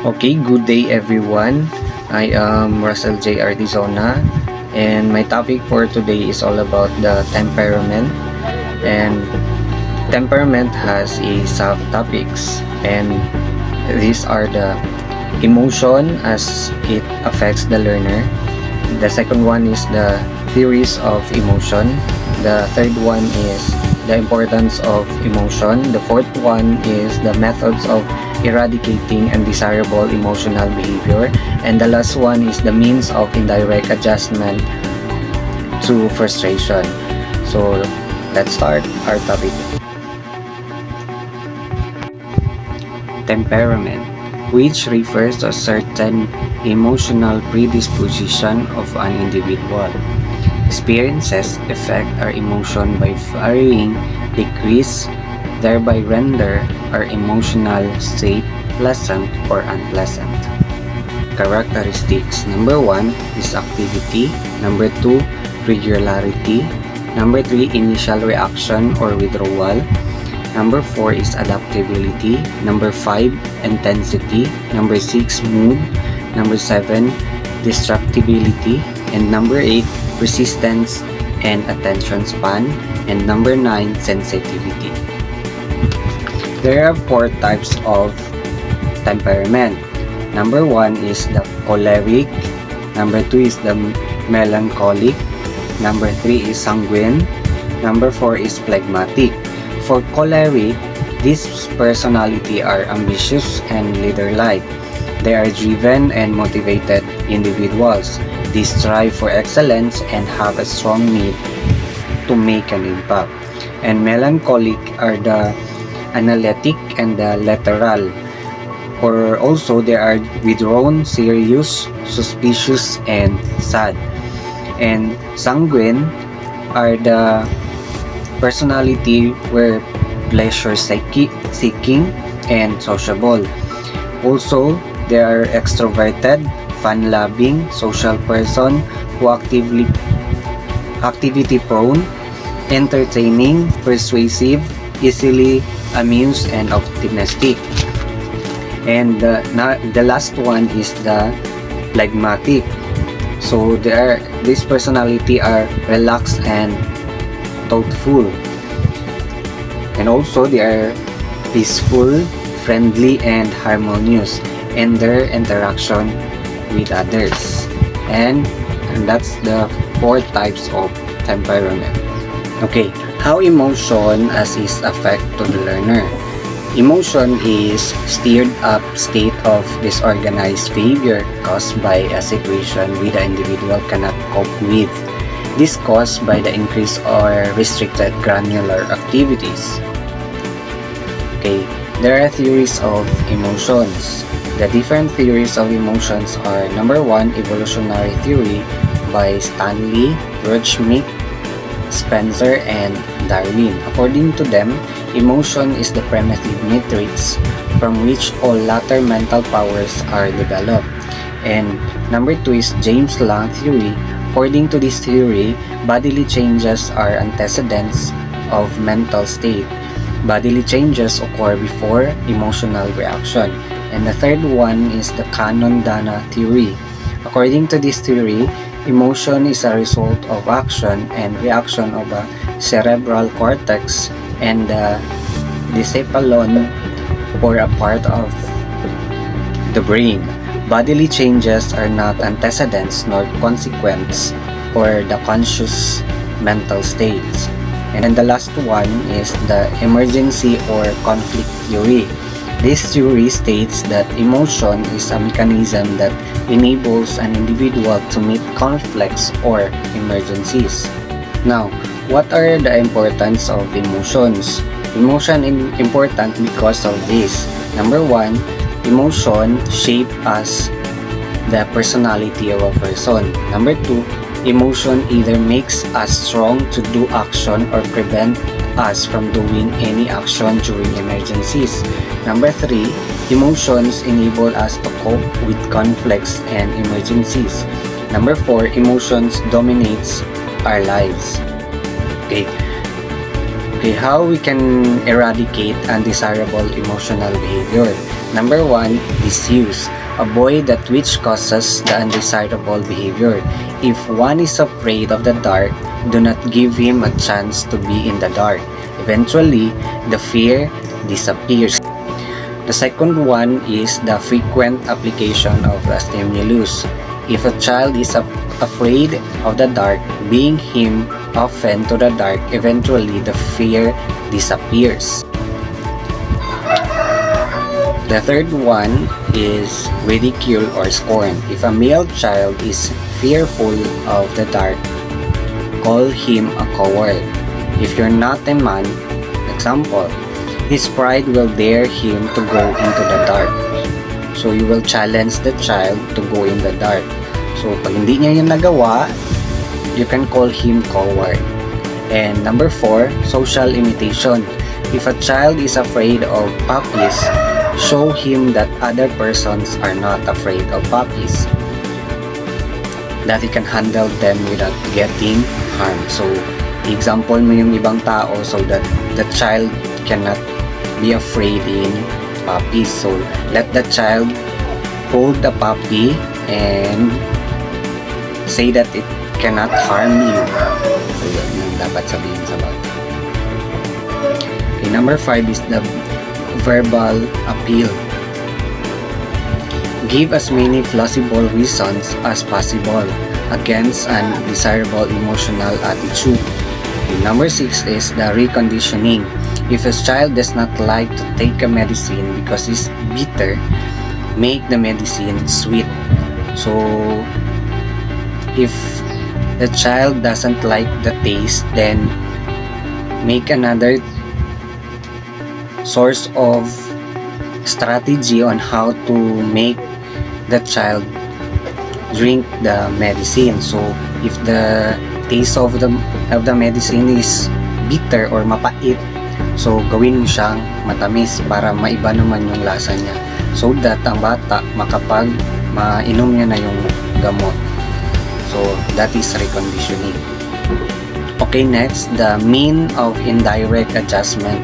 Okay, good day everyone. I am Russell J. Ardizona and my topic for today is all about the temperament. And temperament has a subtopics, and these are the emotion as it affects the learner. The second one is the theories of emotion. The third one is the importance of emotion. The fourth one is the methods of eradicating undesirable emotional behavior. And the last one is the means of indirect adjustment to frustration. So let's start our topic. Temperament, which refers to a certain emotional predisposition of an individual. Experiences affect our emotion by varying degrees, thereby render our emotional state pleasant or unpleasant. Characteristics. Number 1 is activity. Number 2, regularity. Number 3, initial reaction or withdrawal. Number 4 is adaptability. Number 5, intensity. Number 6, mood. Number 7, destructibility. And number 8, resistance and attention span. And number 9, sensitivity. There are 4 types of temperament. Number 1 is the choleric. Number 2 is the melancholic. Number 3 is sanguine. Number 4 is phlegmatic. For choleric, these personality are ambitious and leader-like. They are driven and motivated individuals. They strive for excellence and have a strong need to make an impact. And melancholic are the analytic and the lateral, or also they are withdrawn, serious, suspicious, and sad. And sanguine are the personality where pleasure seeking and sociable. Also, they are extroverted, fun-loving, social person who activity prone, entertaining, persuasive, easily amused, and optimistic. And the last one is the phlegmatic. So this personality are relaxed and thoughtful, and also they are peaceful, friendly, and harmonious in their interaction with others. And that's the 4 types of temperament. Okay, how emotion as is affect to the learner. Emotion is stirred up state of disorganized behavior caused by a situation the individual cannot cope with. This caused by the increase or restricted granular activities. Okay, there are theories of emotions. The different theories of emotions are: number 1, evolutionary theory by Stanley, Rudschmidt, Spencer, and Darwin. According to them, emotion is the primitive matrix from which all later mental powers are developed. And number 2 is James Lange theory. According to this theory, bodily changes are antecedents of mental state. Bodily changes occur before emotional reaction. And the third one is the Cannon-Dana theory. According to this theory, emotion is a result of action and reaction of a cerebral cortex and the encephalon, or a part of the brain. Bodily changes are not antecedents nor consequence for the conscious mental states. And the last one is the emergency or conflict theory. This theory states that emotion is a mechanism that enables an individual to meet conflicts or emergencies. Now, what are the importance of emotions? Emotion is important because of this. Number 1, emotion shape us the personality of a person. Number 2, emotion either makes us strong to do action or prevent us from doing any action during emergencies. Number 3, emotions enable us to cope with conflicts and emergencies. Number 4, emotions dominates our lives. Okay, how we can eradicate undesirable emotional behavior. Number 1, disuse. Avoid that which causes the undesirable behavior. If one is afraid of the dark, do not give him a chance to be in the dark. Eventually, the fear disappears. The second one is the frequent application of the stimulus. If a child is afraid of the dark, being him often to the dark, eventually the fear disappears. The third one is ridicule or scorn. If a male child is fearful of the dark, call him a coward. If you're not a man, example, his pride will dare him to go into the dark. So you will challenge the child to go in the dark. So pag hindi niya yung nagawa, you can call him coward. And number 4, social imitation. If a child is afraid of puppies, show him that other persons are not afraid of puppies, that he can handle them without getting harmed. So, example mo yung ibang tao so that the child cannot be afraid in puppies. So, let the child hold the puppy and say that it cannot harm you. So, yun yung dapat sabihin sa bata. Okay, number 5 is the verbal appeal. Give as many plausible reasons as possible against an desirable emotional attitude. Number 6 is the reconditioning. If a child does not like to take a medicine because it's bitter, make the medicine sweet. So, if the child doesn't like the taste, then make another source of strategy on how to make the child drink the medicine. So if the taste of the medicine is bitter or mapait, so gawin mo siyang matamis para maiba naman yung lasa niya, so that ang bata makapag mainom niya na yung gamot. So that is reconditioning. Okay, next, the mean of indirect adjustment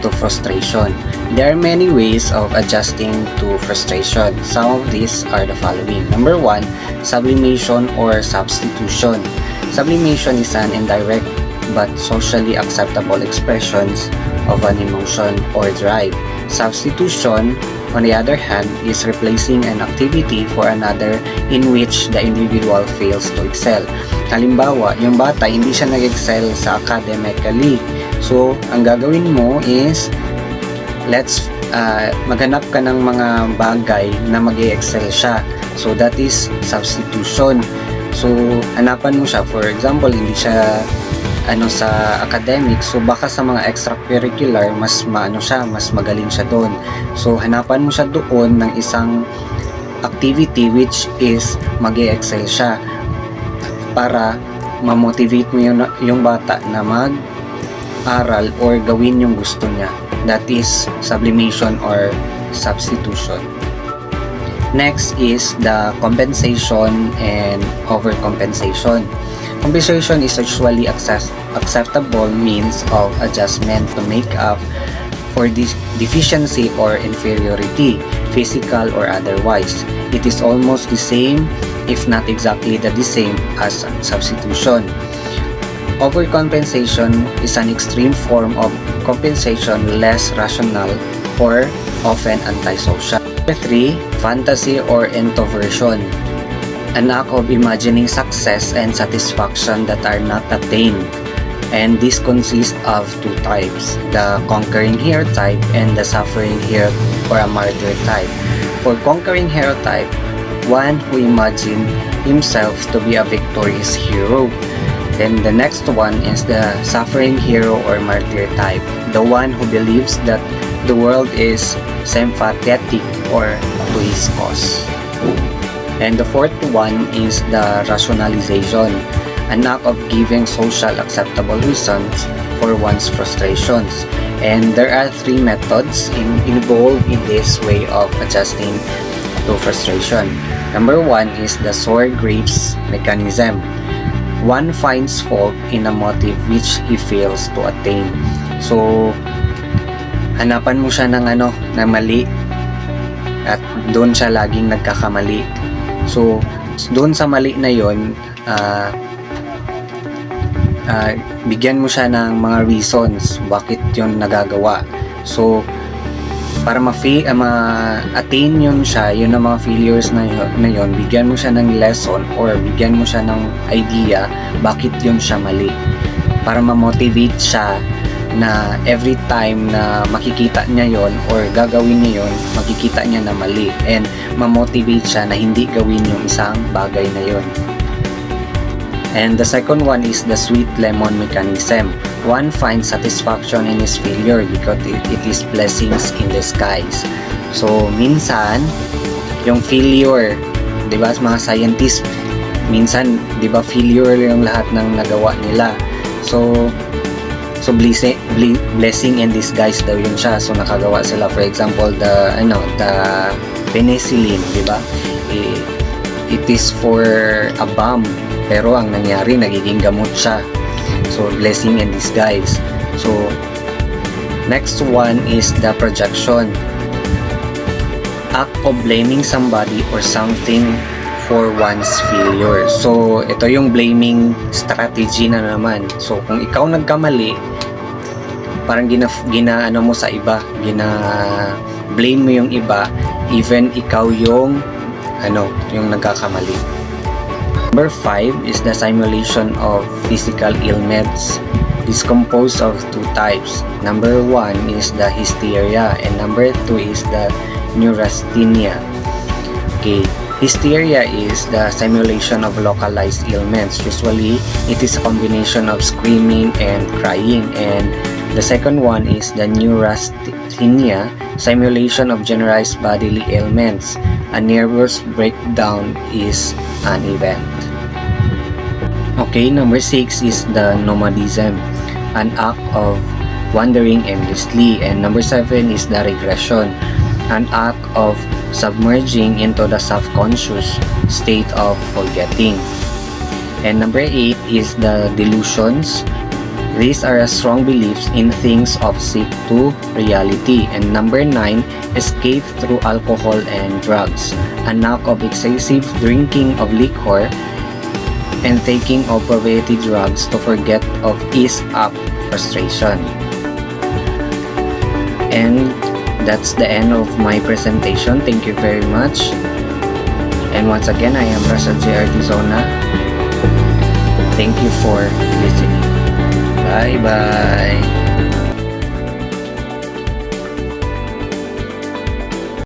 to frustration. There are many ways of adjusting to frustration. Some of these are the following. Number 1, sublimation or substitution. Sublimation is an indirect but socially acceptable expressions of an emotion or drive. Substitution, on the other hand, is replacing an activity for another in which the individual fails to excel. Halimbawa, yung bata hindi siya nag-excel sa academically. So, ang gagawin mo is maghanap ka ng mga bagay na mag-excel siya. So, that is substitution. So, hanapan mo siya. For example, hindi siya sa academic, so baka sa mga extracurricular mas magaling siya doon. So hanapan mo siya doon ng isang activity which is mag-excel siya para ma-motivate mo yung bata na mag-aral or gawin yung gusto niya. That is sublimation or substitution. Next is the compensation and overcompensation. Compensation is usually acceptable means of adjustment to make up for this deficiency or inferiority, physical or otherwise. It is almost the same, if not exactly the same, as substitution. Overcompensation is an extreme form of compensation, less rational or often antisocial. Number 3, fantasy or introversion. An act of imagining success and satisfaction that are not attained. And this consists of two types, the conquering hero type and the suffering hero or a martyr type. For conquering hero type, one who imagines himself to be a victorious hero. Then the next one is the suffering hero or martyr type, the one who believes that the world is sympathetic or to his cause. And the fourth one is the rationalization, an act of giving social acceptable reasons for one's frustrations. And there are 3 methods involved in this way of adjusting to frustration. Number 1 is the sour grapes mechanism. One finds fault in a motive which he fails to attain. So, hanapan mo siya ng mali at doon siya laging nagkakamali. So doon sa mali na yon, bigyan mo siya ng mga reasons bakit yon nagagawa. So para ma-attain yun siya, yun ang mga failures na yun, bigyan mo siya ng lesson or bigyan mo siya ng idea bakit yun siya mali. Para ma-motivate siya na every time na makikita niya yon or gagawin niya yon, makikita niya na mali, and ma-motivate siya na hindi gawin yung isang bagay na yon. And the second one is the sweet lemon mechanism. One finds satisfaction in his failure because it is blessings in disguise. So, minsan, yung failure, di ba, mga scientists, minsan, di ba, failure yung lahat ng nagawa nila. So blessing in disguise daw yun siya. So, nakagawa sila, for example, the penicillin, di ba? It is for a bomb. Pero ang nangyari, nagiging gamot siya. So, blessing in disguise. So, next one is the projection. Act of blaming somebody or something for one's failure. So, ito yung blaming strategy na naman. So, kung ikaw nagkamali, parang gina-ano mo sa iba, blame mo yung iba, even ikaw yung yung nagkakamali. Number 5 is the simulation of physical ailments. This is composed of two types. Number 1 is the hysteria and number 2 is the neurasthenia. Okay, hysteria is the simulation of localized ailments. Usually, it is a combination of screaming and crying, and the second one is the neurasthenia, simulation of generalized bodily ailments. A nervous breakdown is an event. Okay, number 6 is the nomadism, an act of wandering endlessly, and number 7 is the regression, an act of submerging into the subconscious state of forgetting. And number 8 is the delusions. These are strong beliefs in things opposite to reality. And number 9, escape through alcohol and drugs, an act of excessive drinking of liquor and taking of prohibited drugs to forget of ease up frustration. And that's the end of my presentation. Thank you very much. And once again, I am Russell J. Artizona. Thank you for listening. Bye bye.